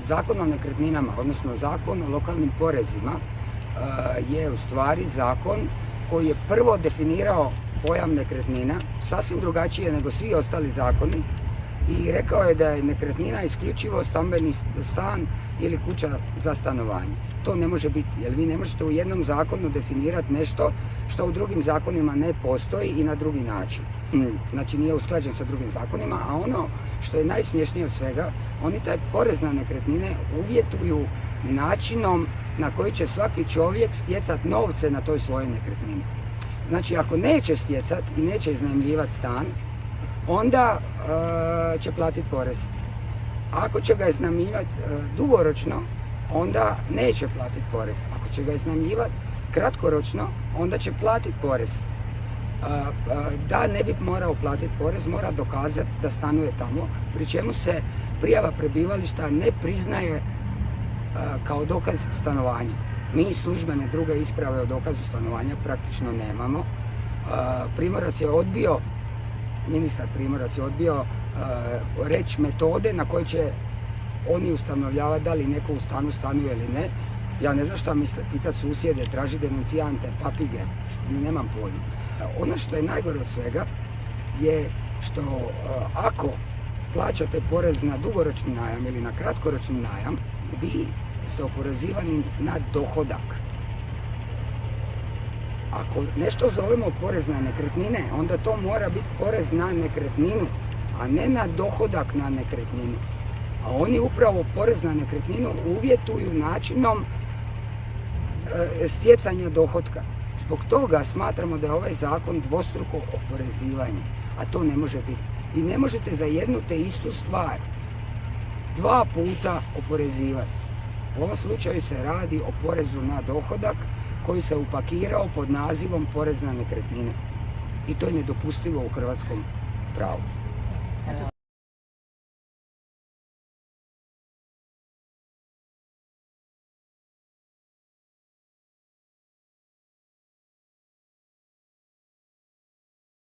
Zakon o nekretninama, odnosno Zakon o lokalnim porezima je u stvari zakon koji je prvo definirao pojam nekretnina, sasvim drugačije nego svi ostali zakoni, i rekao je da je nekretnina isključivo stambeni stan ili kuća za stanovanje. To ne može biti, jer vi ne možete u jednom zakonu definirati nešto što u drugim zakonima ne postoji i na drugi način. Znači nije usklađen sa drugim zakonima, a ono što je najsmješnije od svega, oni taj porez na nekretnine uvjetuju načinom na koji će svaki čovjek stjecati novce na toj svojoj nekretnini. Znači ako neće stjecati i neće iznajmljivati stan, onda će platiti porez. Ako će ga iznajmljivati dugoročno, onda neće platiti porez. Ako će ga iznajmljivati kratkoročno, onda će platiti porez. Da ne bi morao platiti porez, mora dokazati da stanuje tamo, pri čemu se prijava prebivališta ne priznaje kao dokaz stanovanja. Mi službene druge isprave o dokazu stanovanja praktično nemamo. Ministar Primorac je odbio reći metode na koje će oni ustanovljavati da li neko u stanu stanuje ili ne. Ja ne znam šta misle, pitati susjede, tražiti denuncijante, papige, nemam pojma. Ono što je najgore od svega je što ako plaćate porez na dugoročni najam ili na kratkoročni najam, vi ste oporezivani na dohodak. Ako nešto zovemo porez na nekretnine, onda to mora biti porez na nekretninu, a ne na dohodak na nekretninu. A oni upravo porez na nekretninu uvjetuju načinom stjecanja dohotka. Zbog toga smatramo da je ovaj zakon dvostruko oporezivanje, a to ne može biti. Vi ne možete za jednu te istu stvar dva puta oporezivati. U ovom slučaju se radi o porezu na dohodak koji se upakirao pod nazivom porez na nekretnine. I to je nedopustivo u hrvatskom pravu.